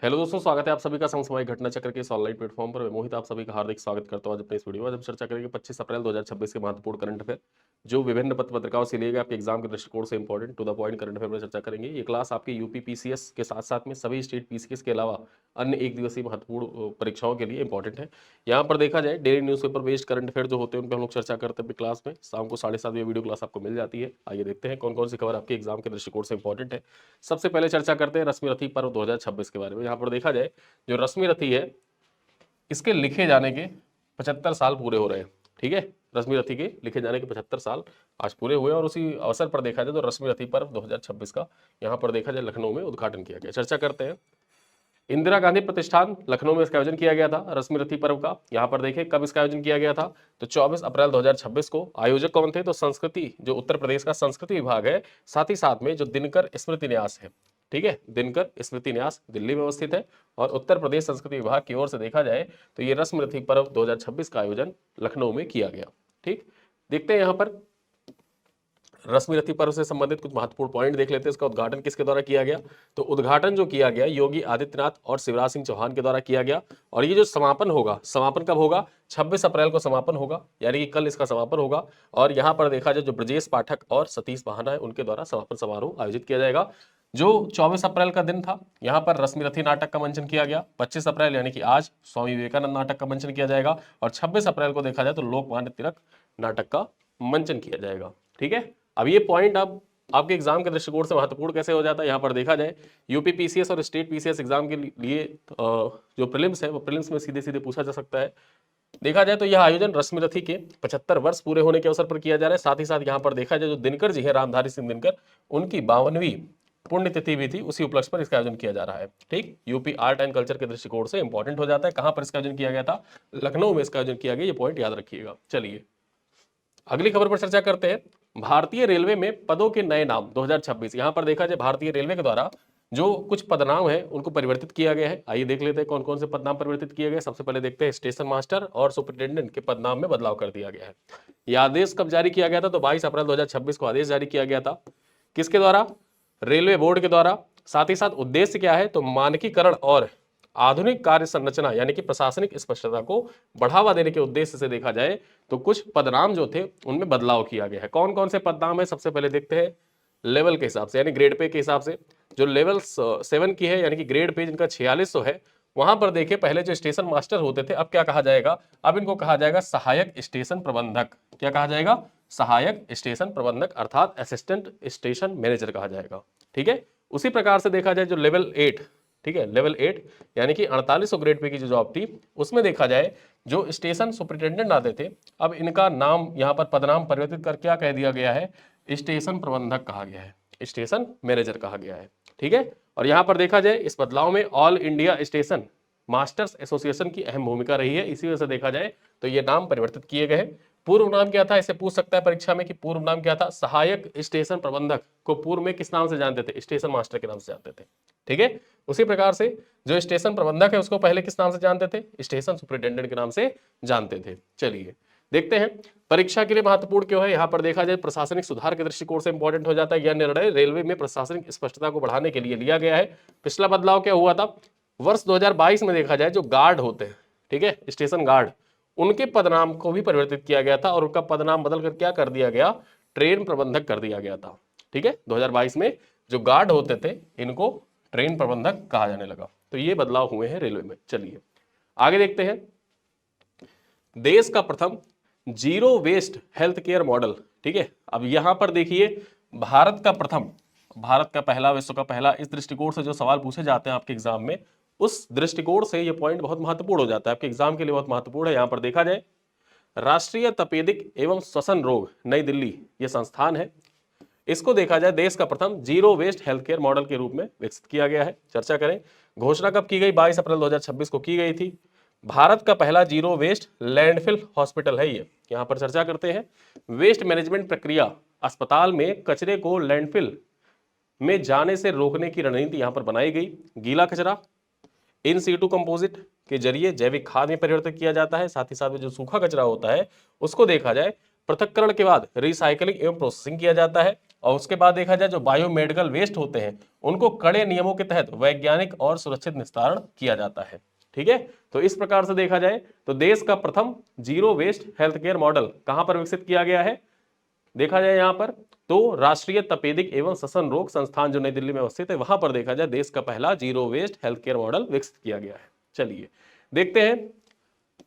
Hello दोस्तों, स्वागत है आप सभी का समसामयिक घटना चक्र के इस ऑनलाइन प्लेटफॉर्म पर। मैं मोहित आप सभी का हार्दिक स्वागत करता हूं आज अपने इस वीडियो में। आज हम चर्चा करेंगे 25 अप्रैल 2026 के महत्वपूर्ण करंट अफेयर, जो विभिन्न पत्र पत्रिकाओं से लिए गए आपके एग्जाम के दृष्टिकोण से important to the point current affair पर चर्चा करेंगे। ये क्लास आपके यूपी पीसीएस के साथ साथ में सभी स्टेट पीसीएस के अलावा अन्य एक दिवसीय महत्वपूर्ण परीक्षाओं के लिए इंपॉर्टेंट है। यहाँ पर देखा जाए daily newspaper based current affair जो होते हैं उन पर हम लोग चर्चा करते हैं अपनी क्लास में। शाम को 7:30 बजे वीडियो क्लास आपको मिल जाती है। आइए देखते हैं कौन कौन सी खबर आपके एग्जाम के दृष्टिकोण से इंपॉर्टेंट है। सबसे पहले चर्चा करते हैं रश्मि रथी पर्व 2026 के बारे में। यहाँ पर देखा जाए जो रश्मि रथी है इसके लिखे जाने के 75 साल पूरे हो रहे हैं। ठीक है, रश्मि रथी के लिखे जाने के 75 साल आज पूरे हुए और उसी अवसर पर देखा जाए तो रश्मि रथी पर्व 2026 का यहाँ पर देखा जाए लखनऊ में उद्घाटन किया गया। चर्चा करते हैं इंदिरा गांधी प्रतिष्ठान लखनऊ में इसका आयोजन किया गया था रश्मि रथी पर्व का। यहाँ पर देखें कब इसका आयोजन किया गया था तो 24 अप्रैल 2026 को। आयोजक कौन थे तो संस्कृति, जो उत्तर प्रदेश का संस्कृति विभाग है, साथ ही साथ में जो दिनकर स्मृति न्यास है। ठीक है, दिनकर स्मृति न्यास दिल्ली में अवस्थित है और उत्तर प्रदेश संस्कृति विभाग की ओर से देखा जाए तो ये रश्मि रथी पर्व 2026 का आयोजन लखनऊ में किया गया। ठीक, देखते हैं यहाँ पर रश्मि रथी पर्व से संबंधित कुछ महत्वपूर्ण पॉइंट देख लेते हैं। इसका उद्घाटन किसके द्वारा किया गया तो उद्घाटन जो किया गया योगी आदित्यनाथ और शिवराज सिंह चौहान के द्वारा किया गया। और ये जो समापन होगा, समापन कब होगा 26 अप्रैल को समापन होगा, यानी कि कल इसका समापन होगा। और यहाँ पर देखा जाए जो ब्रजेश पाठक और सतीश महाना है उनके द्वारा समापन समारोह आयोजित किया जाएगा। जो 24 अप्रैल का दिन था यहाँ पर रश्मि रथी नाटक का मंचन किया गया। 25 अप्रैल यानी कि आज स्वामी विवेकानंद नाटक का मंचन किया जाएगा और 26 अप्रैल को देखा जाए तो लोकमान्य तिलक नाटक का मंचन किया जाएगा। ठीक है, अब ये पॉइंट अब आपके एग्जाम के दृष्टिकोण से महत्वपूर्ण कैसे हो जाता है। यहाँ पर देखा जाए यूपी पीसीएस और स्टेट पीसीएस एग्जाम के लिए जो प्रीलिम्स है वो प्रीलिम्स में सीधे सीधे पूछा जा सकता है। देखा जाए तो यह आयोजन रश्मि रथी के 75 वर्ष पूरे होने के अवसर पर किया जा रहा है। साथ ही साथ यहाँ पर देखा जाए जो दिनकर जी है, रामधारी सिंह दिनकर, उनकी 52वीं पुण्यतिथि भी थी, उसी उपलक्ष्य पर इसका आयोजन किया जा रहा है। ठीक, यूपी आर्ट एंड कल्चर के दृष्टिकोण से इंपॉर्टेंट हो जाता है। कहां पर इसका आयोजन किया गया था, लखनऊ में इसका आयोजन किया गया, ये पॉइंट याद रखिएगा। चलिए अगली खबर पर चर्चा करते हैं। भारतीय रेलवे में पदों के नए नाम 2026। यहां पर देखा जाए भारतीय रेलवे के द्वारा जो कुछ पदनाम है उनको परिवर्तित किया गया है। आइए देख लेते हैं कौन कौन से पदनाम परिवर्तित किए गए। सबसे पहले देखते हैं स्टेशन मास्टर और सुपरिटेंडेंट के पदनाम में बदलाव कर दिया गया है। यह आदेश कब जारी किया गया था तो 22 अप्रैल 2026 को आदेश जारी किया गया था। किसके द्वारा, रेलवे बोर्ड के द्वारा। साथ ही साथ उद्देश्य क्या है तो मानकीकरण और आधुनिक कार्य संरचना यानी कि प्रशासनिक स्पष्टता को बढ़ावा देने के उद्देश्य से देखा जाए तो कुछ पदनाम जो थे उनमें बदलाव किया गया है। कौन कौन से पदनाम है सबसे पहले देखते हैं लेवल के हिसाब से यानी ग्रेड पे के हिसाब से। जो लेवल 7 की है यानी कि ग्रेड पे जिनका 4600 है, वहां पर देखिए पहले जो स्टेशन मास्टर होते थे अब क्या कहा जाएगा, अब इनको कहा जाएगा सहायक स्टेशन प्रबंधक। क्या कहा जाएगा, सहायक स्टेशन प्रबंधक अर्थात असिस्टेंट स्टेशन मैनेजर कहा जाएगा। ठीक है, उसी प्रकार से देखा जाए जो लेवल 8, ठीक है, लेवल 8 यानी कि 4800 ग्रेड पे की जो जॉब थी उसमें देखा जाए जो स्टेशन सुपरिटेंडेंट आते थे, अब इनका नाम यहाँ पर पदनाम परिवर्तित कर क्या कह दिया गया है, स्टेशन प्रबंधक कहा गया है, स्टेशन मैनेजर कहा गया है। ठीक है, और यहाँ पर देखा जाए इस बदलाव में all India station masters association की अहम भूमिका रही है। इसी वजह से देखा जाए तो ये नाम परिवर्तित किए गए। पूर्व नाम क्या था, इसे पूछ सकता है परीक्षा में कि पूर्व नाम क्या था। सहायक स्टेशन प्रबंधक को पूर्व में किस नाम से जानते थे, स्टेशन मास्टर के नाम से जानते थे। ठीक है, उसी प्रकार से जो स्टेशन प्रबंधक है उसको पहले किस नाम से जानते थे, स्टेशन सुपरिटेंडेंट के नाम से जानते थे। चलिए देखते हैं परीक्षा के लिए महत्वपूर्ण क्यों है। यहाँ पर देखा जाए प्रशासनिक सुधार के दृष्टिकोण से इंपॉर्टेंट हो जाता है। यह निर्णय रेलवे में प्रशासनिक स्पष्टता को बढ़ाने के लिए लिया गया है। पिछला बदलाव क्या हुआ था, वर्ष 2022 में देखा जाए जो गार्ड होते हैं, ठीक है, स्टेशन गार्ड, उनके पदनाम को भी परिवर्तित किया गया था और उनका पदनाम बदल कर क्या कर दिया गया, ट्रेन प्रबंधक कर दिया गया था। ठीक है, 2022 में जो गार्ड होते थे इनको ट्रेन प्रबंधक कहा जाने लगा। तो ये बदलाव हुए हैं रेलवे में। चलिए आगे देखते हैं, देश का प्रथम zero waste health care model. ठीक है, अब यहां पर देखिए भारत का प्रथम, भारत का पहला, विश्व का पहला, इस दृष्टिकोण से जो सवाल पूछे जाते हैं आपके एग्जाम में उस दृष्टिकोण से ये पॉइंट बहुत महत्वपूर्ण हो जाता है, आपके एग्जाम के लिए बहुत महत्वपूर्ण है। यहां पर देखा जाए राष्ट्रीय तपेदिक एवं श्वसन रोग नई दिल्ली ये संस्थान है, इसको देखा जाए देश का प्रथम zero waste health care model के रूप में विकसित किया गया है। चर्चा करें, घोषणा कब की गई, 22 अप्रैल 2026 को की गई थी। भारत का पहला जीरो वेस्ट लैंडफिल हॉस्पिटल है ये। यहां पर चर्चा करते हैं वेस्ट मैनेजमेंट प्रक्रिया, अस्पताल में कचरे को लैंडफिल में जाने से रोकने की रणनीति यहां पर बनाई गई। गीला कचरा इन सीटू कंपोजिट के जरिए जैविक खाद में परिवर्तित किया जाता है। साथ ही साथ में जो सूखा कचरा होता है उसको देखा जाए पृथक्करण के बाद रिसाइकलिंग एवं प्रोसेसिंग किया जाता है। और उसके बाद देखा जाए जो बायोमेडिकल वेस्ट होते हैं उनको कड़े नियमों के तहत वैज्ञानिक और सुरक्षित निस्तारण किया जाता है। ठीक है, तो इस प्रकार से देखा जाए तो देश का प्रथम zero waste health care model कहां पर विकसित किया गया है, देखा जाए यहां पर तो राष्ट्रीय तपेदिक एवं श्वसन रोग संस्थान जो नई दिल्ली में अवस्थित है वहां पर देखा जाए देश का पहला zero waste health care model विकसित किया गया है। चलिए देखते हैं,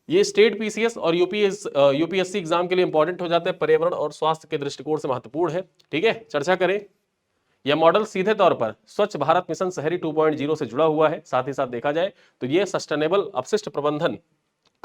ये स्टेट पीसीएस और यूपीएससी एग्जाम के लिए इंपॉर्टेंट हो जाते हैं, पर्यावरण और स्वास्थ्य के दृष्टिकोण से महत्वपूर्ण है। ठीक है, चर्चा करें, यह मॉडल सीधे तौर पर स्वच्छ भारत मिशन शहरी 2.0 से जुड़ा हुआ है। साथ ही साथ देखा जाए तो यह सस्टेनेबल अपशिष्ट प्रबंधन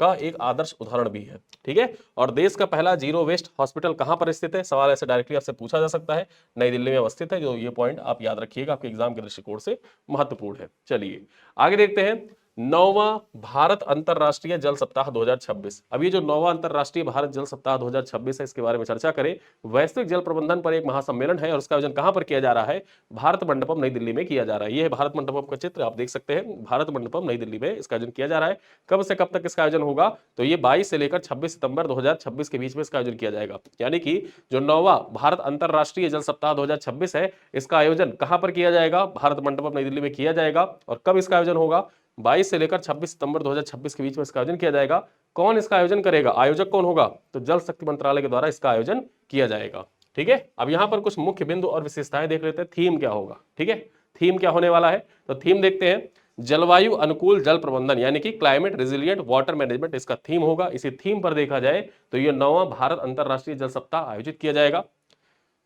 का एक आदर्श उदाहरण भी है। ठीक है, और देश का पहला जीरो वेस्ट हॉस्पिटल कहां पर स्थित है, सवाल ऐसे डायरेक्टली आपसे पूछा जा सकता है, नई दिल्ली में अवस्थित है। जो ये पॉइंट आप याद रखिएगा, आपके एग्जाम के दृष्टिकोण से महत्वपूर्ण है। चलिए आगे देखते हैं, 9वां भारत अंतरराष्ट्रीय जल सप्ताह 2026। अब ये जो 9वां अंतरराष्ट्रीय भारत जल सप्ताह 2026 है, इसके बारे में चर्चा करें। वैश्विक जल प्रबंधन पर एक महासम्मेलन है और उसका आयोजन कहां पर किया जा रहा है, भारत मंडपम नई दिल्ली में किया जा रहा है। ये है भारत मंडपम का चित्र, आप देख सकते हैं, भारत मंडपम नई दिल्ली में इसका आयोजन किया जा रहा है। कब से कब तक इसका आयोजन होगा, तो ये 22 से लेकर 26 सितंबर 2026 के बीच में इसका आयोजन किया जाएगा। यानी कि जो 9वां भारत अंतरराष्ट्रीय जल सप्ताह 2026 है, इसका आयोजन कहां पर किया जाएगा, भारत मंडपम नई दिल्ली में किया जाएगा। और कब इसका आयोजन होगा, 22 से लेकर 26 सितंबर 2026 के बीच में इसका आयोजन किया जाएगा। कौन इसका आयोजन करेगा, आयोजक कौन होगा, तो जल शक्ति मंत्रालय के द्वारा इसका आयोजन किया जाएगा। ठीक है, अब यहां पर कुछ मुख्य बिंदु और विशेषताएं देख लेते हैं, थीम क्या होगा। ठीक है, थीम क्या होने वाला है, तो थीम देखते हैं, जलवायु अनुकूल जल प्रबंधन यानी कि क्लाइमेट रेजिलिएंट वाटर मैनेजमेंट इसका थीम होगा। इसी थीम पर देखा जाए तो यह 9वां भारत अंतरराष्ट्रीय जल सप्ताह आयोजित किया जाएगा।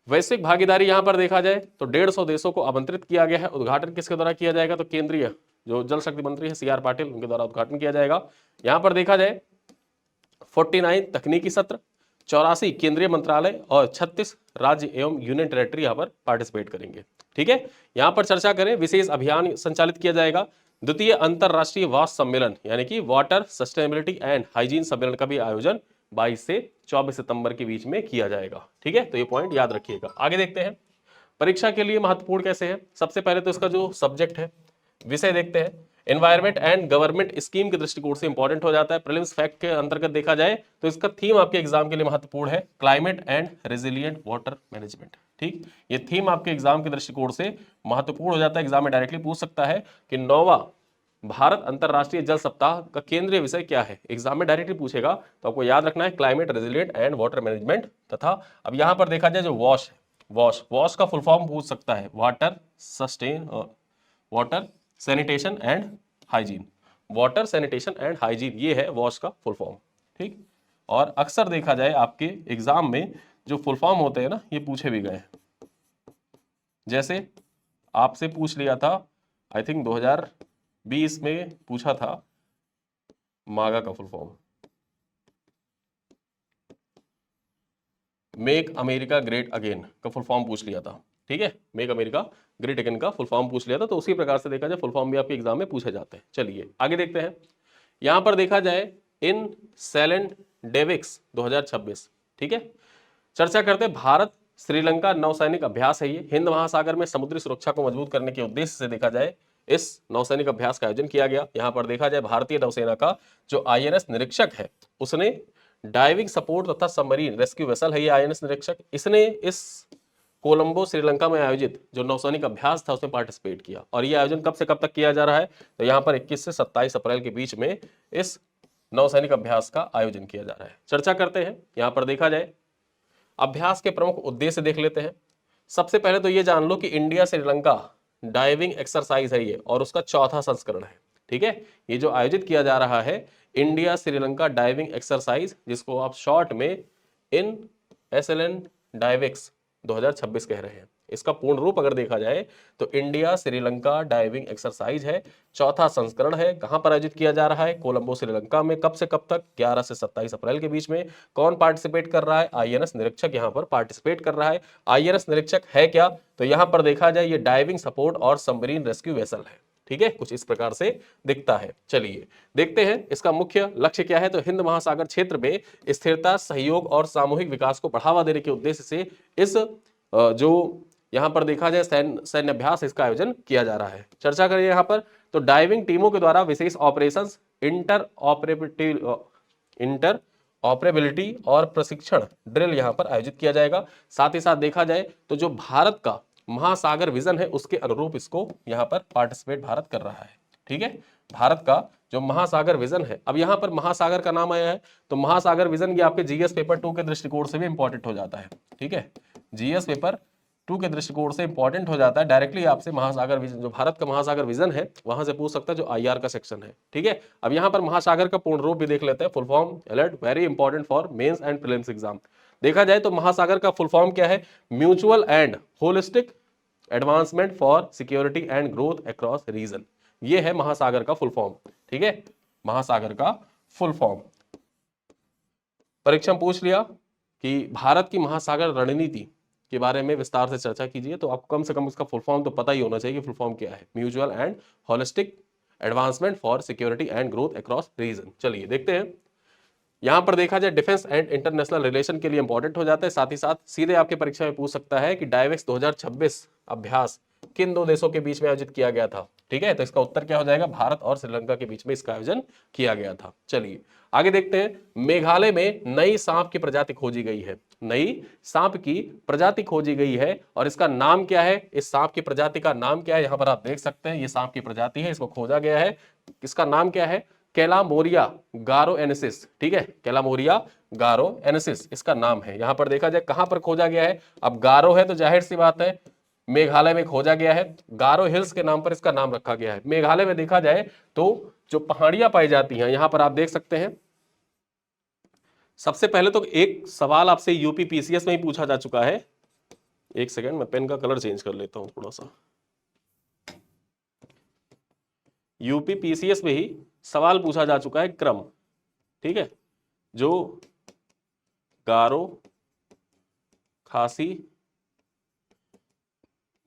वैश्विक भागीदारी यहां पर देखा जाए तो 150 देशों को आमंत्रित किया गया है। उद्घाटन किसके द्वारा किया जाएगा, तो केंद्रीय जो जल शक्ति मंत्री है CR पाटिल, उनके द्वारा उद्घाटन किया जाएगा। यहां पर देखा जाए 49 तकनीकी सत्र, 84 केंद्रीय मंत्रालय और 36 राज्य एवं यूनियन टेरिटरी यहां पर पार्टिसिपेट करेंगे। ठीक है, यहां पर चर्चा करें, विशेष अभियान संचालित किया जाएगा। द्वितीय अंतरराष्ट्रीय वाष्प सम्मेलन यानी कि वाटर सस्टेनेबिलिटी एंड हाइजीन सम्मेलन का भी आयोजन 22 से 24 सितंबर के बीच में किया जाएगा। ठीक है, तो ये पॉइंट याद रखिएगा। आगे देखते हैं, परीक्षा के लिए महत्वपूर्ण कैसे है। सबसे पहले तो इसका जो सब्जेक्ट है, विषय देखते हैं, एनवायरमेंट एंड गवर्नमेंट स्कीम के दृष्टिकोण से इंपॉर्टेंट हो जाता है। प्रीलिम्स फैक्ट के अंतर्गत देखा जाए तो इसका थीम आपके एग्जाम के लिए महत्वपूर्ण है, climate and resilient water management. ठीक, ये थीम आपके एग्जाम के दृष्टिकोण से महत्वपूर्ण हो जाता है। एग्जाम में डायरेक्टली पूछ सकता है कि 9वां भारत अंतरराष्ट्रीय जल सप्ताह का केंद्रीय विषय क्या है, एग्जाम में डायरेक्टली पूछेगा। तो आपको याद रखना है climate resilient and water management. तथा अब यहां पर देखा जाए जो वॉश है, वॉश का फुल फॉर्म पूछ सकता है, water sanitation and hygiene, water sanitation and hygiene, ये है वॉश का फुल फॉर्म। ठीक, और अक्सर देखा जाए आपके एग्जाम में जो फुल फॉर्म होते हैं ना, ये पूछे भी गए। जैसे आपसे पूछ लिया था, आई थिंक 2020 में पूछा था मागा का full form, make America great again का फुल फॉर्म पूछ लिया था। ठीक है, मेक अमेरिका ग्रेट अगेन का फुल फॉर्म पूछ लिया था। तो उसी प्रकार से देखा जाए फुल फॉर्म भी आपके एग्जाम में पूछे जाते हैं। चलिए आगे देखते हैं, यहां पर देखा जाए इन सेलेंट डेविक्स 2026। ठीक है, चर्चा करते हैं, भारत श्रीलंका नौसैनिक अभ्यास है। ये हिंद महासागर में समुद्री सुरक्षा को मजबूत करने के उद्देश्य से देखा जाए इस नौसैनिक अभ्यास का आयोजन किया गया। यहां पर देखा जाए भारतीय नौसेना का जो INS निरीक्षक है, उसने डाइविंग सपोर्ट तथा सबमरीन रेस्क्यू वेसल है ये INS निरीक्षक, इसने इस कोलंबो श्रीलंका में आयोजित जो नौसैनिक अभ्यास था उसमें पार्टिसिपेट किया। और ये आयोजन कब से कब तक किया जा रहा है, तो यहाँ पर 21 से 27 अप्रैल के बीच में इस नौसैनिक अभ्यास का आयोजन किया जा रहा है। चर्चा करते हैं, यहाँ पर देखा जाए अभ्यास के प्रमुख उद्देश्य देख लेते हैं। सबसे पहले तो ये जान लो कि इंडिया श्रीलंका डाइविंग एक्सरसाइज है ये, और उसका चौथा संस्करण है। ठीक है, ये जो आयोजित किया जा रहा है इंडिया श्रीलंका डाइविंग एक्सरसाइज, जिसको आप शॉर्ट में INSLN डाइविक्स 2026 कह रहे हैं। इसका पूर्ण रूप अगर देखा जाए तो इंडिया श्रीलंका डाइविंग एक्सरसाइज है, चौथा संस्करण है। कहां पर आयोजित किया जा रहा है, कोलंबो श्रीलंका में। कब से कब तक, 11 से 27 अप्रैल के बीच में। कौन पार्टिसिपेट कर रहा है, INS निरीक्षक यहां पर पार्टिसिपेट कर रहा है। INS निरीक्षक है क्या, तो यहां पर देखा जाए ये डाइविंग सपोर्ट और सबमरीन रेस्क्यू वेसल है। ठीक है, कुछ इस प्रकार से दिखता है। चलिए देखते हैं इसका मुख्य लक्ष्य क्या है, तो हिंद महासागर क्षेत्र में स्थिरता, सहयोग और सामूहिक विकास को बढ़ावा देने के उद्देश्य से इस जो यहां पर देखा जाए सैन्य अभ्यास, इसका आयोजन किया जा रहा है। चर्चा करें यहां पर, तो डाइविंग टीमों के द्वारा विशेष ऑपरेशंस, इंटर ऑपरेबिलिटी और प्रशिक्षण ड्रिल यहाँ पर आयोजित किया जाएगा। साथ ही साथ देखा जाए तो जो भारत का महासागर विजन है उसके अनुरूप इसको यहाँ पर पार्टिसिपेट भारत कर रहा है। ठीक है, भारत का जो महासागर विजन है, अब यहाँ पर महासागर का नाम आया है तो महासागर विजन ये आपके जीएस पेपर 2 के दृष्टिकोण से भी इंपॉर्टेंट हो जाता है। ठीक है, जीएस पेपर 2 के दृष्टिकोण से इंपॉर्टेंट हो जाता है, डायरेक्टली आपसे महासागर विजन, जो भारत का महासागर विजन है वहां से पूछ सकता है, जो आईआर का सेक्शन है। ठीक है, अब यहाँ पर महासागर का पूर्ण रूप भी देख लेते हैं, full form alert, very important for mains and prelims exam. देखा जाए तो महासागर का फुल फॉर्म क्या है, mutual and holistic advancement for security and growth across region, ये है महासागर का फुल फॉर्म। ठीक है, महासागर का फुल फॉर्म परीक्षा में पूछ लिया कि भारत की महासागर रणनीति के बारे में विस्तार से चर्चा कीजिए, तो आपको कम से कम उसका फुल फॉर्म तो पता ही होना चाहिए कि फुल फॉर्म क्या है, mutual and holistic advancement for security and growth across region. चलिए देखते हैं, यहां पर देखा जाए डिफेंस एंड इंटरनेशनल रिलेशन के लिए इंपॉर्टेंट हो जाता है। साथ ही साथ सीधे आपके परीक्षा में पूछ सकता है कि डायवेक्स 2026 अभ्यास किन दो देशों के बीच में आयोजित किया गया था। ठीक है, तो इसका उत्तर क्या हो जाएगा, भारत और श्रीलंका के बीच में इसका आयोजन किया गया था। चलिए आगे देखते हैं, मेघालय में नई सांप की प्रजाति खोजी गई है, नई सांप की प्रजाति खोजी गई है और इसका नाम क्या है, इस सांप की प्रजाति का नाम क्या है, यहां पर आप देख सकते हैं ये सांप की प्रजाति है, इसको खोजा गया है, इसका नाम क्या है, कैलामोरिया गारोएनेसिस। ठीक है, कैलामोरिया गारोएनेसिस इसका नाम है। यहां पर देखा जाए कहां पर खोजा गया है, अब गारो है तो जाहिर सी बात है मेघालय में खोजा गया है, गारो हिल्स के नाम पर इसका नाम रखा गया है। मेघालय में देखा जाए तो जो पहाड़ियां पाई जाती हैं यहां पर आप देख सकते हैं, सबसे पहले तो एक सवाल आपसे यूपी पीसीएस में ही पूछा जा चुका है, एक सेकंड मैं पेन का कलर चेंज कर लेता हूं थोड़ा सा, यूपी पीसीएस में ही सवाल पूछा जा चुका है क्रम। ठीक है, जो गारो खासी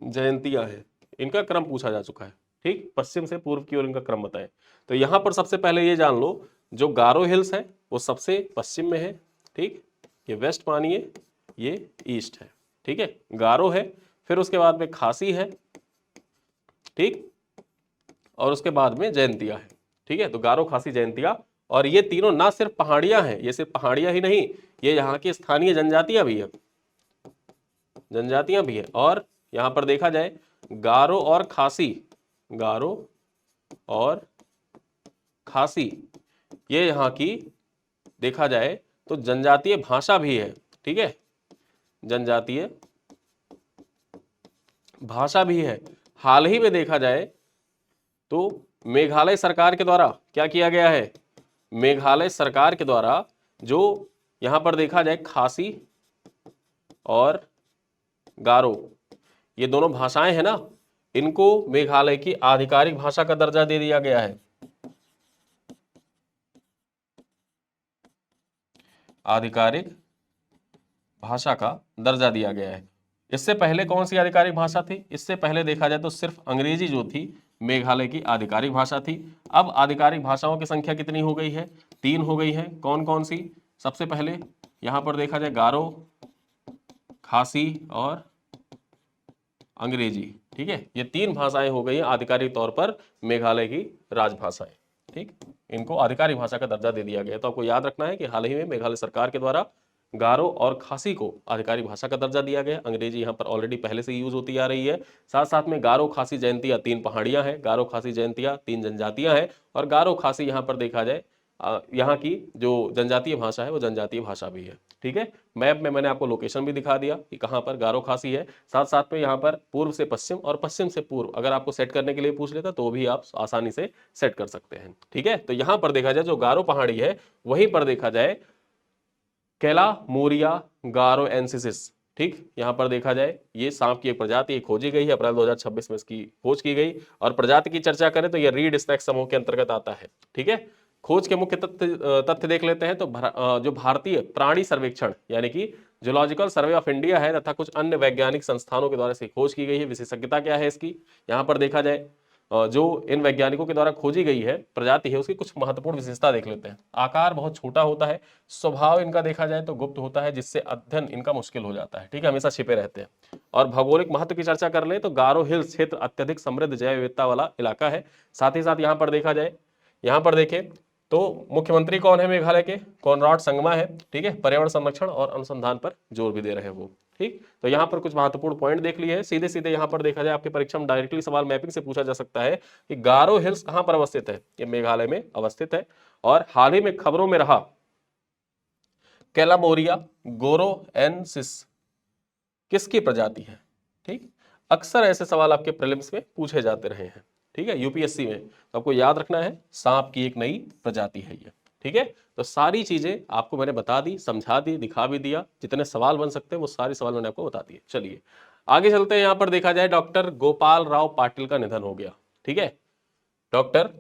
जयंतियां है इनका क्रम पूछा जा चुका है। ठीक, पश्चिम से पूर्व की ओर इनका क्रम बताएं, तो यहां पर सबसे पहले ये जान लो जो गारो हिल्स है वो सबसे पश्चिम में है। ठीक, ये वेस्ट मानिए, ये ईस्ट है। ठीक है, गारो है, फिर उसके बाद में खासी है, ठीक, और उसके बाद में जयंतिया है। ठीक है, तो गारो खासी जयंतिया, और ये तीनों ना सिर्फ पहाड़ियां हैं, ये सिर्फ पहाड़ियां ही नहीं, ये यहाँ की स्थानीय जनजातियां भी है, जनजातियां भी है। और यहां पर देखा जाए गारो और खासी, गारो और खासी ये यहाँ की देखा जाए तो जनजातीय भाषा भी है। ठीक है, जनजातीय भाषा भी है। हाल ही में देखा जाए तो मेघालय सरकार के द्वारा क्या किया गया है, मेघालय सरकार के द्वारा जो यहां पर देखा जाए खासी और गारो ये दोनों भाषाएं हैं ना, इनको मेघालय की आधिकारिक भाषा का दर्जा दे दिया गया है, आधिकारिक भाषा का दर्जा दिया गया है। इससे पहले कौन सी आधिकारिक भाषा थी, इससे पहले देखा जाए तो सिर्फ अंग्रेजी जो थी मेघालय की आधिकारिक भाषा थी। अब आधिकारिक भाषाओं की संख्या कितनी हो गई है, 3 हो गई है। कौन कौन सी, सबसे पहले यहां पर देखा जाए गारो, खासी और अंग्रेजी। ठीक है, ये 3 भाषाएं हो गई हैं आधिकारिक तौर पर मेघालय की राजभाषाएं। ठीक, इनको आधिकारिक भाषा का दर्जा दे दिया गया। तो आपको याद रखना है कि हाल ही में मेघालय सरकार के द्वारा गारो और खासी को आधिकारिक भाषा का दर्जा दिया गया। अंग्रेजी यहाँ पर ऑलरेडी पहले से यूज होती आ रही है। साथ साथ में गारो खासी जयंतिया 3 पहाड़ियां हैं, गारो खासी जयंतिया 3 जनजातियां हैं, और गारो खासी यहाँ पर देखा जाए यहाँ की जो जनजातीय भाषा है वो जनजातीय भाषा भी है। ठीक है, मैप में मैंने आपको लोकेशन भी दिखा दिया कि कहाँ पर गारो खासी है। साथ साथ में यहाँ पर पूर्व से पश्चिम और पश्चिम से पूर्व अगर आपको सेट करने के लिए पूछ लेता तो भी आप आसानी से सेट कर सकते हैं। ठीक है, तो यहाँ पर देखा जाए जो गारो पहाड़ी है वहीं पर देखा जाए कैलामोरिया गारोएनेसिस। ठीक, यहां पर देखा जाए ये सांप की एक प्रजाति खोजी गई है, अप्रैल 2026 में इसकी खोज की गई। और प्रजाति की चर्चा करें तो ये रीड स्नैक समूह के अंतर्गत आता है। ठीक है, खोज के मुख्य तथ्य देख लेते हैं तो जो भारतीय प्राणी सर्वेक्षण यानी कि जूलॉजिकल सर्वे ऑफ इंडिया है तथा कुछ अन्य वैज्ञानिक संस्थानों के द्वारा इसकी खोज की गई है। विशेषज्ञता क्या है इसकी, यहाँ पर देखा जाए जो इन वैज्ञानिकों के द्वारा खोजी गई है प्रजाति है उसकी कुछ महत्वपूर्ण विशेषता देख लेते हैं। आकार बहुत छोटा होता है, स्वभाव इनका देखा जाए तो गुप्त होता है जिससे अध्ययन इनका मुश्किल हो जाता है। ठीक है, हमेशा छिपे रहते हैं। और भौगोलिक महत्व की चर्चा कर ले तो गारो हिल्स क्षेत्र अत्यधिक समृद्ध जैव विविधता वाला इलाका है। साथ ही साथ यहाँ पर देखा जाए, यहाँ पर देखें तो मुख्यमंत्री कौन है मेघालय के? कोनराड संगमा है, ठीक है। पर्यावरण संरक्षण और अनुसंधान पर जोर भी दे रहे हैं वो, ठीक। तो यहाँ पर कुछ महत्वपूर्ण पॉइंट देख लिए हैं। सीधे सीधे यहाँ पर देखा जाए आपके परीक्षा में डायरेक्टली सवाल मैपिंग से पूछा जा सकता है कि गारो हिल्स कहाँ पर अवस्थित है? ये मेघालय में अवस्थित है। और हाल ही में खबरों में रहा कैलामोरिया गोरोएनसिस किसकी प्रजाति है? ठीक, अक्सर ऐसे सवाल आपके प्रीलिम्स में पूछे जाते रहे हैं, ठीक है, यूपीएससी में। तो आपको याद रखना है सांप की एक नई प्रजाति है ये, ठीक है। तो सारी चीजें आपको मैंने बता दी, समझा दी, दिखा भी दिया। जितने सवाल बन सकते हैं वो सारे सवाल मैंने आपको बता दिए। चलिए आगे चलते हैं। यहां पर देखा जाए डॉक्टर गोपाल राव पाटिल का निधन हो गया, ठीक है। डॉक्टर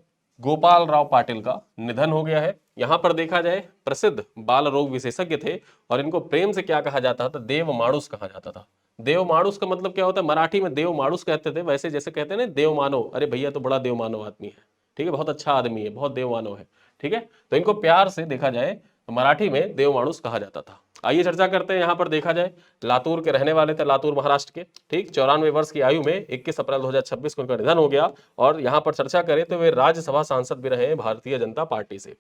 गोपाल राव पाटिल का निधन हो गया है। यहां पर देखा जाए प्रसिद्ध बाल रोग विशेषज्ञ थे और इनको प्रेम से क्या कहा जाता था? देव माणूस कहा जाता था। देव माणूस का मतलब क्या होता है? मराठी में देव माणूस कहते थे, वैसे जैसे कहते हैं ना देव मानव, अरे भैया तो बड़ा देव मानव आदमी है, ठीक है, बहुत अच्छा आदमी है, बहुत देव मानव है, ठीक है। तो इनको प्यार से देखा जाए तो मराठी में देव माणूस कहा जाता था। आइए चर्चा करते हैं। यहां पर देखा जाए लातूर के रहने वाले थे, लातूर महाराष्ट्र के, ठीक। 94 वर्ष की आयु में 21 अप्रैल 2026 को उनका निधन हो गया। और यहां पर चर्चा करें तो वे राज्यसभा सांसद भी रहे हैं भारतीय जनता पार्टी से,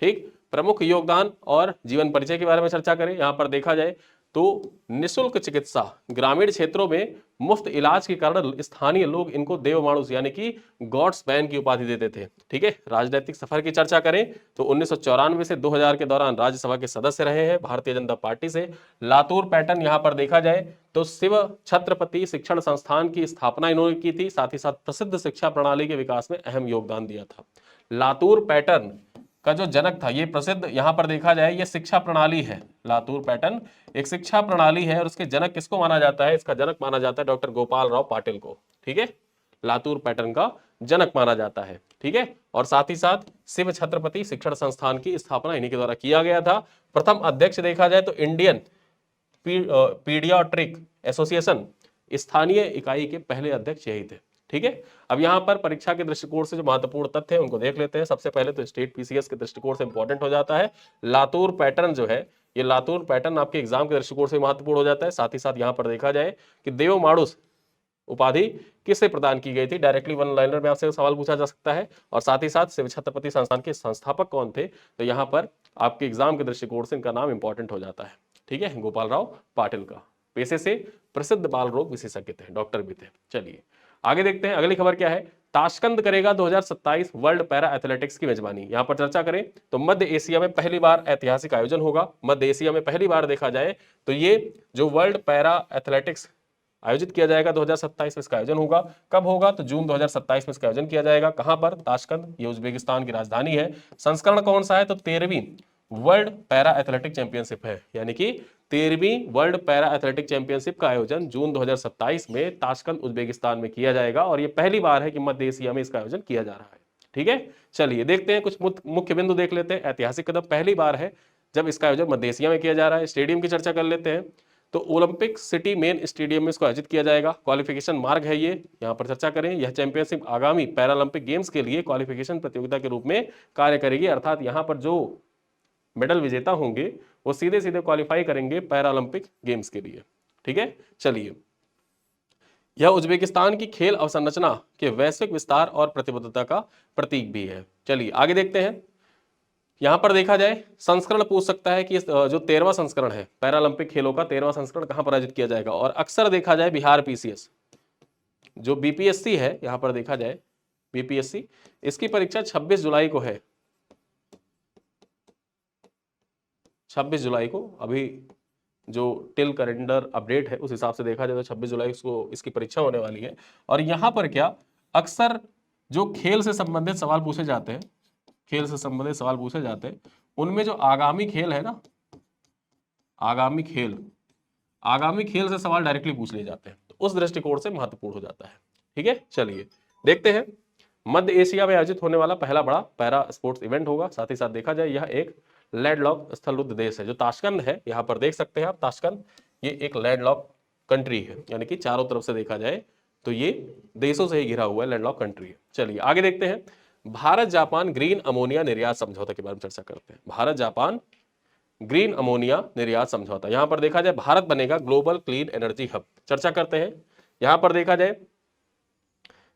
ठीक। प्रमुख योगदान और जीवन परिचय के बारे में चर्चा करें। यहां पर देखा जाए तो निशुल्क चिकित्सा, ग्रामीण क्षेत्रों में मुफ्त इलाज के कारण स्थानीय लोग इनको देव माणूस यानी कि गॉड्स मैन की उपाधि देते थे, ठीक है। राजनीतिक सफर की चर्चा करें तो 1994 से 2000 के दौरान राज्यसभा के सदस्य रहे हैं भारतीय जनता पार्टी से। लातूर पैटर्न यहां पर देखा जाए तो शिव छत्रपति शिक्षण संस्थान की स्थापना इन्होंने की थी, साथ ही साथ प्रसिद्ध शिक्षा प्रणाली के विकास में अहम योगदान दिया था। लातूर पैटर्न का जो जनक था, ये प्रसिद्ध यहां पर देखा जाए ये शिक्षा प्रणाली है। लातूर पैटर्न एक शिक्षा प्रणाली है और उसके जनक किसको माना जाता है? इसका जनक माना जाता है डॉक्टर गोपाल राव पाटिल को, ठीक है। लातूर पैटर्न का जनक माना जाता है, ठीक है। और साथ ही साथ शिव छत्रपति शिक्षण संस्थान की स्थापना इन्हीं के द्वारा किया गया था। प्रथम अध्यक्ष देखा जाए तो इंडियन पीडियाट्रिक एसोसिएशन स्थानीय इकाई के पहले अध्यक्ष यही थे, ठीक है। अब यहां पर परीक्षा के दृष्टिकोण से जो महत्वपूर्ण तथ्य है उनको देख लेते हैं। सबसे पहले तो स्टेट पीसीएस के दृष्टिकोण से इंपॉर्टेंट हो जाता है लातूर पैटर्न जो है, ये लातूर पैटर्न आपके एग्जाम के दृष्टिकोण से महत्वपूर्ण हो जाता है। साथ ही साथ यहां पर देखा जाए कि देव माणूस उपाधि किसे प्रदान की गई थी? डायरेक्टली वन लाइनर में आपसे सवाल पूछा जा सकता है। और साथ ही साथ शिव छत्रपति संस्थान के संस्थापक कौन थे? तो यहां पर आपके एग्जाम के दृष्टिकोण से इनका नाम इंपॉर्टेंट हो जाता है, ठीक है। गोपाल राव पाटिल का पेशे से प्रसिद्ध बाल रोग विशेषज्ञ थे, डॉक्टर भी थे। चलिए आगे देखते हैं अगली खबर क्या है। ताशकंद करेगा 2027 वर्ल्ड पैरा एथलेटिक्स की मेजबानी। यहां पर चर्चा करें तो मध्य एशिया में पहली बार ऐतिहासिक आयोजन होगा। मध्य एशिया में पहली बार देखा जाए तो ये जो वर्ल्ड पैरा एथलेटिक्स आयोजित किया जाएगा 2027 में इसका आयोजन होगा। कब होगा? तो जून 2027 में इसका आयोजन किया जाएगा। कहां पर? ताशकंद, ये उज्बेकिस्तान की राजधानी है। संस्करण कौन सा है? तो 13वीं वर्ल्ड पैरा एथलेटिक चैंपियनशिप है, यानी कि 13वीं वर्ल्ड पैरा एथलेटिक चैंपियनशिप का आयोजन जून 2027 में ताशकंद उज्बेकिस्तान में किया जाएगा। और यह पहली बार है कि मध्य एशिया में इसका आयोजन किया जा रहा है, ठीक है। चलिए देखते हैं कुछ मुख्य बिंदु देख लेते हैं। ऐतिहासिक कदम, पहली बार है जब इसका आयोजन मध्य एशिया में किया जा रहा है। स्टेडियम की चर्चा कर लेते हैं तो ओलंपिक सिटी मेन स्टेडियम में इसको आयोजित किया जाएगा। क्वालिफिकेशन मार्ग है ये, यहां पर चर्चा करें। यह चैंपियनशिप आगामी पैरालंपिक गेम्स के लिए क्वालिफिकेशन प्रतियोगिता के रूप में कार्य करेगी, अर्थात यहां पर जो मेडल विजेता होंगे वो सीधे सीधे क्वालिफाई करेंगे पैरालंपिक गेम्स के लिए, ठीक है। चलिए यह उज्बेकिस्तान की खेल अवसंरचना के वैश्विक विस्तार और प्रतिबद्धता का प्रतीक भी है। चलिए आगे देखते हैं। यहां पर देखा जाए संस्करण पूछ सकता है कि जो 13वां संस्करण है पैरालंपिक खेलों का 13वां संस्करण कहां पर आयोजित किया जाएगा। और अक्सर देखा जाए बिहार पीसीएस जो बीपीएससी है, यहां पर देखा जाए बीपीएससी, इसकी परीक्षा 26 जुलाई को है। 26 जुलाई को, अभी जो टिल कैलेंडर अपडेट है उस हिसाब से देखा जाए तो 26 जुलाई को इसकी परीक्षा होने वाली है। और यहां पर क्या अक्सर जो खेल से संबंधित सवाल पूछे जाते हैं, खेल से संबंधित सवाल पूछे जाते हैं, उनमें जो आगामी खेल है ना, आगामी खेल से सवाल डायरेक्टली पूछ लिए जाते हैं, तो उस दृष्टिकोण से महत्वपूर्ण हो जाता है, ठीक है। चलिए देखते हैं। मध्य एशिया में आयोजित होने वाला पहला बड़ा पैरा स्पोर्ट्स इवेंट होगा। साथ ही साथ देखा जाए यह एक लैंडलॉक स्थलरुद्ध देश है। जो ताशकंद है, यहां पर देख सकते हैं आप ताशकंद, ये एक लैंडलॉक कंट्री है, यानी कि चारों तरफ से देखा जाए तो ये देशों से ही घिरा हुआ है, लैंडलॉक कंट्री है। चलिए आगे देखते हैं। भारत जापान ग्रीन अमोनिया निर्यात समझौता के बारे में चर्चा करते हैं। भारत जापान ग्रीन अमोनिया निर्यात समझौता, यहां पर देखा जाए भारत बनेगा ग्लोबल क्लीन एनर्जी हब। चर्चा करते हैं। यहां पर देखा जाए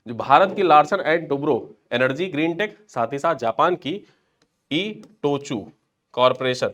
जो भारत की Larsen and Toubro energy green tech, साथ ही साथ जापान की इटोचू कॉरपोरेशन,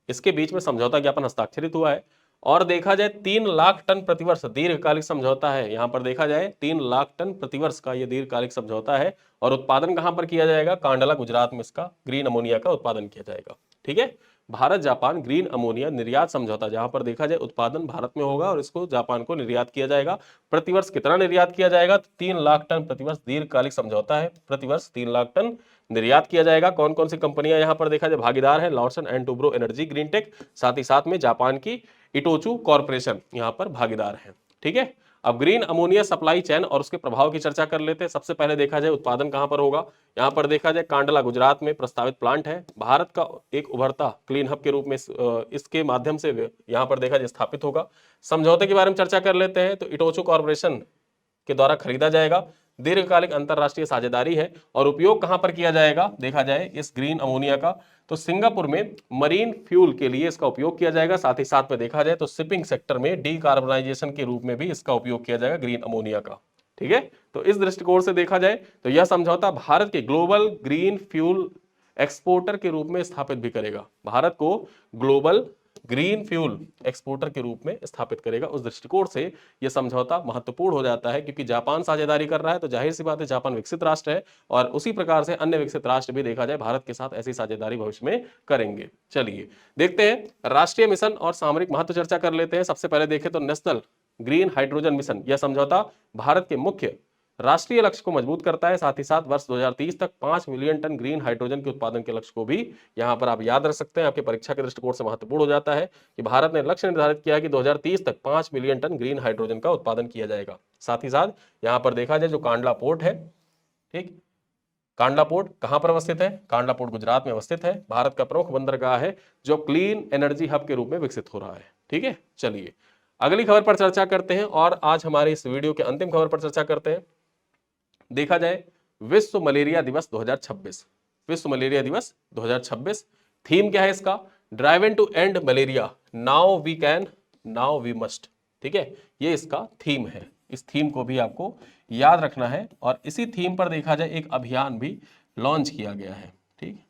इसके बीच में समझौता ज्ञापन हस्ताक्षरित हुआ है। और देखा जाए 3 लाख टन प्रतिवर्ष दीर्घकालिक समझौता है। यहां पर देखा जाए 3 लाख टन प्रतिवर्ष का ये दीर्घकालिक समझौता है। और उत्पादन कहां पर किया जाएगा? कांडला गुजरात में इसका ग्रीन अमोनिया का उत्पादन किया जाएगा। ठीक है, भारत जापान ग्रीन अमोनिया निर्यात समझौता, जहां पर देखा जाए उत्पादन भारत में होगा और इसको जापान को निर्यात किया जाएगा। प्रतिवर्ष कितना निर्यात किया जाएगा? 3 लाख टन प्रतिवर्ष दीर्घकालिक समझौता है, प्रतिवर्ष 3 लाख टन निर्यात किया जाएगा। कौन कौन सी कंपनियां यहां पर देखा जाए भागीदार है? Larsen and Toubro energy green tech, साथ ही साथ में जापान की इटोचू कॉर्पोरेशन यहां पर भागीदार है। ठीक है, अब ग्रीन अमोनिया सप्लाई चेन और उसके प्रभाव की चर्चा कर लेते हैं। सबसे पहले देखा जाए उत्पादन कहां पर होगा? यहां पर देखा जाए कांडला गुजरात में प्रस्तावित प्लांट है। भारत का एक उभरता क्लीन हब के रूप में इसके माध्यम से यहां पर देखा जाए स्थापित होगा। समझौते के बारे में चर्चा कर लेते हैं। तो इटोचू कॉर्पोरेशन के द्वारा खरीदा जाएगा, दीर्घकालिक अंतरराष्ट्रीय साझेदारी है। और उपयोग कहां पर किया जाएगा? देखा जाए इस ग्रीन अमोनिया का तो सिंगापुर में मरीन फ्यूल के लिए इसका उपयोग किया जाएगा। साथ ही साथ में देखा जाए तो शिपिंग सेक्टर में डीकार्बनाइजेशन के रूप में भी इसका उपयोग किया जाएगा ग्रीन अमोनिया का। ठीक है, तो इस दृष्टिकोण से देखा जाए तो यह समझौता भारत के ग्लोबल ग्रीन फ्यूल एक्सपोर्टर के रूप में स्थापित भी करेगा। भारत को ग्लोबल ग्रीन फ्यूल एक्सपोर्टर के रूप में स्थापित करेगा। उस दृष्टिकोण से यह समझौता महत्वपूर्ण हो जाता है, क्योंकि जापान साझेदारी कर रहा है तो जाहिर सी बात है जापान विकसित राष्ट्र है और उसी प्रकार से अन्य विकसित राष्ट्र भी देखा जाए भारत के साथ ऐसी साझेदारी भविष्य में करेंगे। चलिए देखते हैं राष्ट्रीय मिशन और सामरिक महत्व चर्चा कर लेते हैं। सबसे पहले देखें तो नेशनल ग्रीन हाइड्रोजन मिशन, यह समझौता भारत के मुख्य राष्ट्रीय लक्ष्य को मजबूत करता है। साथ ही साथ वर्ष 2030 तक 5 मिलियन टन ग्रीन हाइड्रोजन के उत्पादन के लक्ष्य को भी यहां पर आप याद रख सकते हैं। आपके परीक्षा के दृष्टिकोण से महत्वपूर्ण हो जाता है कि भारत ने लक्ष्य निर्धारित किया कि 2030 तक 5 मिलियन टन ग्रीन हाइड्रोजन का उत्पादन किया जाएगा। साथ ही साथ यहां पर देखा जाए जो कांडला पोर्ट है, ठीक, कांडला पोर्ट कहां पर अवस्थित है? कांडला पोर्ट गुजरात में अवस्थित है। भारत का प्रमुख बंदरगाह है जो क्लीन एनर्जी हब के रूप में विकसित हो रहा है। ठीक है, चलिए अगली खबर पर चर्चा करते हैं और आज हमारे इस वीडियो के अंतिम खबर पर चर्चा करते हैं। देखा जाए विश्व मलेरिया दिवस 2026, विश्व मलेरिया दिवस 2026 थीम क्या है इसका? Driven to end malaria, now we can now we must. ठीक है, ये इसका थीम है। इस थीम को भी आपको याद रखना है और इसी थीम पर देखा जाए एक अभियान भी लॉन्च किया गया है। ठीक,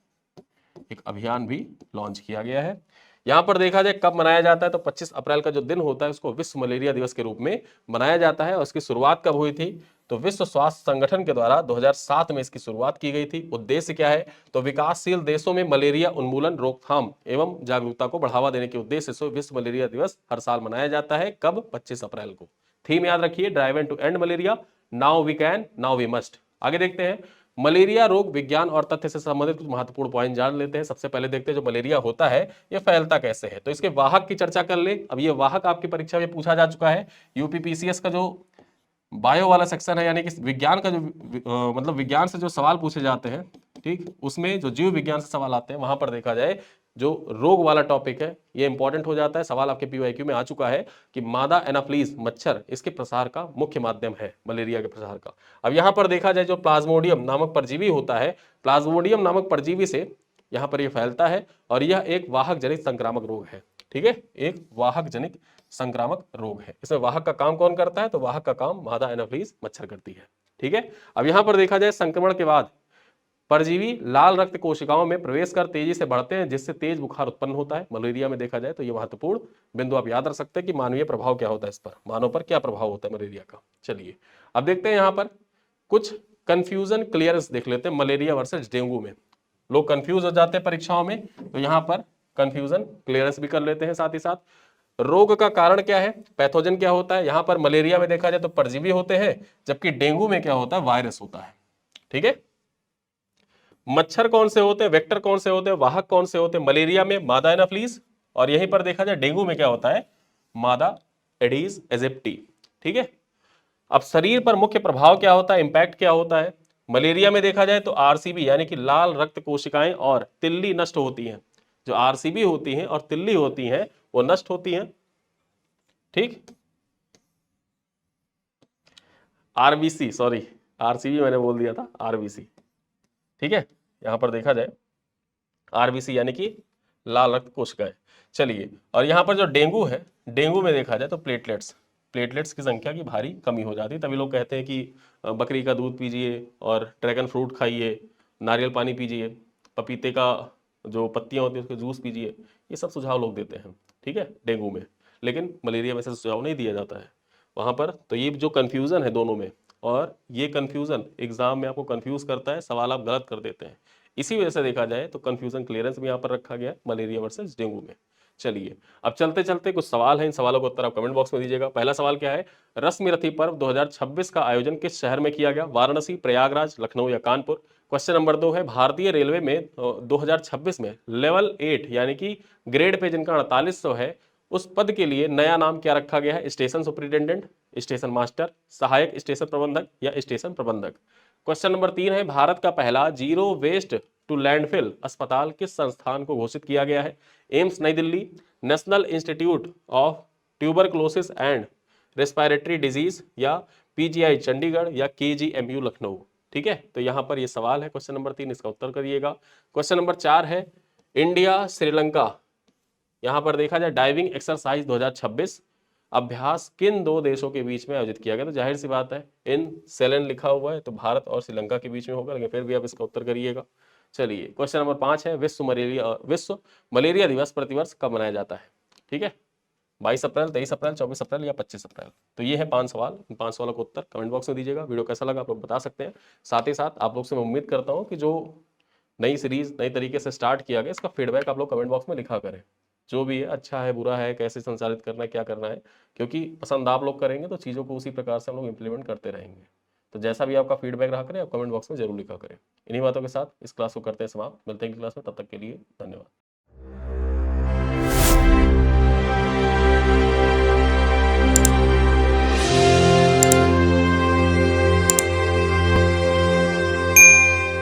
एक अभियान भी लॉन्च किया गया है। यहां पर देखा जाए कब मनाया जाता है तो 25 अप्रैल का जो दिन होता है उसको विश्व मलेरिया दिवस के रूप में मनाया जाता है। और इसकी शुरुआत कब हुई थी? तो विश्व स्वास्थ्य संगठन के द्वारा 2007 में इसकी शुरुआत की गई थी। उद्देश्य क्या है? तो विकासशील देशों में मलेरिया उन्मूलन, रोकथाम एवं जागरूकता को बढ़ावा देने के उद्देश्य से विश्व मलेरिया दिवस हर साल मनाया जाता है। कब? 25 अप्रैल को। थीम याद रखिए, driven to end malaria, now we can now we must. आगे देखते हैं मलेरिया रोग विज्ञान और तथ्य से संबंधित कुछ महत्वपूर्ण पॉइंट जान लेते हैं। सबसे पहले देखते हैं जो मलेरिया होता है ये फैलता कैसे है। तो इसके वाहक की चर्चा कर ले। अब ये वाहक आपकी परीक्षा में पूछा जा चुका है। यूपीपीसीएस का जो बायो वाला सेक्शन है, यानी कि विज्ञान का जो मतलब विज्ञान से जो सवाल पूछे जाते हैं, ठीक, उसमें जो जीव विज्ञान से सवाल आते हैं वहां पर देखा जाए जो रोग वाला टॉपिक है ये इंपॉर्टेंट हो जाता है। सवाल आपके पीवाईक्यू में आ चुका है कि मादा एनाफ्लीज मच्छर इसके प्रसार का मुख्य माध्यम है मलेरिया के प्रसार का। अब यहां पर देखा जाए जो प्लाज्मोडियम नामक परजीवी होता है, प्लाज्मोडियम नामक परजीवी से यहां पर यह फैलता है और यह एक वाहक जनित संक्रामक रोग है। ठीक है, एक वाहक जनित संक्रामक रोग है। इसमें वाहक का काम कौन करता है? तो वाहक का काम मादा एनाफ्लीज मच्छर करती है। ठीक है, अब यहां पर देखा जाए संक्रमण के बाद परजीवी लाल रक्त कोशिकाओं में प्रवेश कर तेजी से बढ़ते हैं जिससे तेज बुखार उत्पन्न होता है। मलेरिया में देखा जाए तो यह महत्वपूर्ण बिंदु आप याद रख सकते हैं कि मानवीय प्रभाव क्या होता है, इस पर मानव पर क्या प्रभाव होता है मलेरिया का। चलिए अब देखते हैं यहां पर कुछ कंफ्यूजन क्लियरेंस देख लेते हैं मलेरिया वर्सेस डेंगू में। लोग कंफ्यूज हो जाते हैं परीक्षाओं में, तो यहां पर कंफ्यूजन क्लियरेंस भी कर लेते हैं। साथ ही साथ रोग का कारण क्या है, पैथोजन क्या होता है। यहां पर मलेरिया में देखा जाए तो परजीवी होते हैं, जबकि डेंगू में क्या होता है? वायरस होता है। ठीक है, मच्छर कौन से होते हैं, वेक्टर कौन से होते हैं, वाहक कौन से होते हैं? मलेरिया में मादा एनाफ्लीज, और यहीं पर देखा जाए डेंगू में क्या होता है? मादा एडीज एजिप्टी। ठीक है, अब शरीर पर मुख्य प्रभाव क्या होता है, इंपैक्ट क्या होता है? मलेरिया में देखा जाए तो आरसीबी यानी कि लाल रक्त कोशिकाएं और तिल्ली नष्ट होती हैं। जो आरसीबी होती हैं और तिल्ली होती हैं वो नष्ट होती हैं। ठीक, आरबीसी, सॉरी आरसीबी मैंने बोल दिया था, आरबीसी। ठीक है, यहां पर देखा जाए आरबीसी यानी कि लाल रक्त कोशिकाएं। चलिए, और यहां पर जो डेंगू है, डेंगू में देखा जाए तो प्लेटलेट्स की संख्या की भारी कमी हो जाती है। तभी लोग कहते हैं कि बकरी का दूध पीजिए और ड्रैगन फ्रूट खाइए, नारियल पानी पीजिए। पपीते का जो पत्तियां होती है उसके जूस पीजिए, ये सब सुझाव लोग देते हैं, ठीक है, डेंगू में। लेकिन मलेरिया में से सुझाव नहीं दिया जाता है वहां पर। तो ये जो कन्फ्यूजन है दोनों में, और ये कन्फ्यूजन एग्जाम में आपको कन्फ्यूज करता है, सवाल आप गलत कर देते हैं। इसी वजह से देखा जाए तो कन्फ्यूजन क्लियरेंस भी यहाँ पर रखा गया है मलेरिया वर्सेस डेंगू में। चलिए अब चलते चलते कुछ सवाल हैं, इन सवालों का उत्तर आप कमेंट बॉक्स में दीजिएगा। पहला सवाल क्या है, रश्मि रथी पर्व 2026 का आयोजन किस शहर में किया गया? वाराणसी, प्रयागराज, लखनऊ या कानपुर? क्वेश्चन नंबर 2 है, भारतीय रेलवे में 2026 में लेवल 8 यानी कि ग्रेड पे जिनका 4800 है, उस पद के लिए नया नाम क्या रखा गया है? स्टेशन सुपरिटेंडेंट, स्टेशन मास्टर, सहायक स्टेशन प्रबंधक या स्टेशन प्रबंधक? क्वेश्चन नंबर 3 है, भारत का पहला जीरो वेस्ट टू लैंडफिल अस्पताल किस संस्थान को घोषित किया गया है? एम्स नई Delhi, national institute of tuberculosis and respiratory disease या पीजीआई चंडीगढ़ या केजीएमयू लखनऊ? ठीक है, तो यहां पर ये सवाल है क्वेश्चन नंबर 3, इसका उत्तर करिएगा। क्वेश्चन नंबर 4 है, इंडिया श्रीलंका, यहां पर देखा जाए डाइविंग एक्सरसाइज 2026 अभ्यास किन दो देशों के बीच में आयोजित किया गया? तो जाहिर सी बात है इन सेलेन लिखा हुआ है तो भारत और श्रीलंका के बीच में होगा, लेकिन फिर भी आप इसका उत्तर करिएगा। चलिए क्वेश्चन नंबर 5 है, विश्व मलेरिया दिवस प्रतिवर्ष कब मनाया जाता है? ठीक है, 22 अप्रैल, 23 अप्रैल, 24 अप्रैल या 25 अप्रैल? तो ये है 5 सवाल, इन 5 सवालों का उत्तर कमेंट बॉक्स में दीजिएगा। वीडियो कैसा लगा आप लोग बता सकते हैं। साथ ही साथ आप लोग से मैं उम्मीद करता हूँ कि जो नई सीरीज नई तरीके से स्टार्ट किया गया, इसका फीडबैक आप लोग कमेंट बॉक्स में लिखा करें, जो भी है, अच्छा है, बुरा है, कैसे संचालित करना है, क्या करना है, क्योंकि पसंद आप लोग करेंगे तो चीज़ों को उसी प्रकार से हम लोग इंप्लीमेंट करते रहेंगे। तो जैसा भी आपका फीडबैक रहा करें आप कमेंट बॉक्स में जरूर लिखा करें। इन्हीं बातों के साथ इस क्लास को करते हैं समाप्त, मिलते हैं अगली क्लास में, तब तक के लिए धन्यवाद।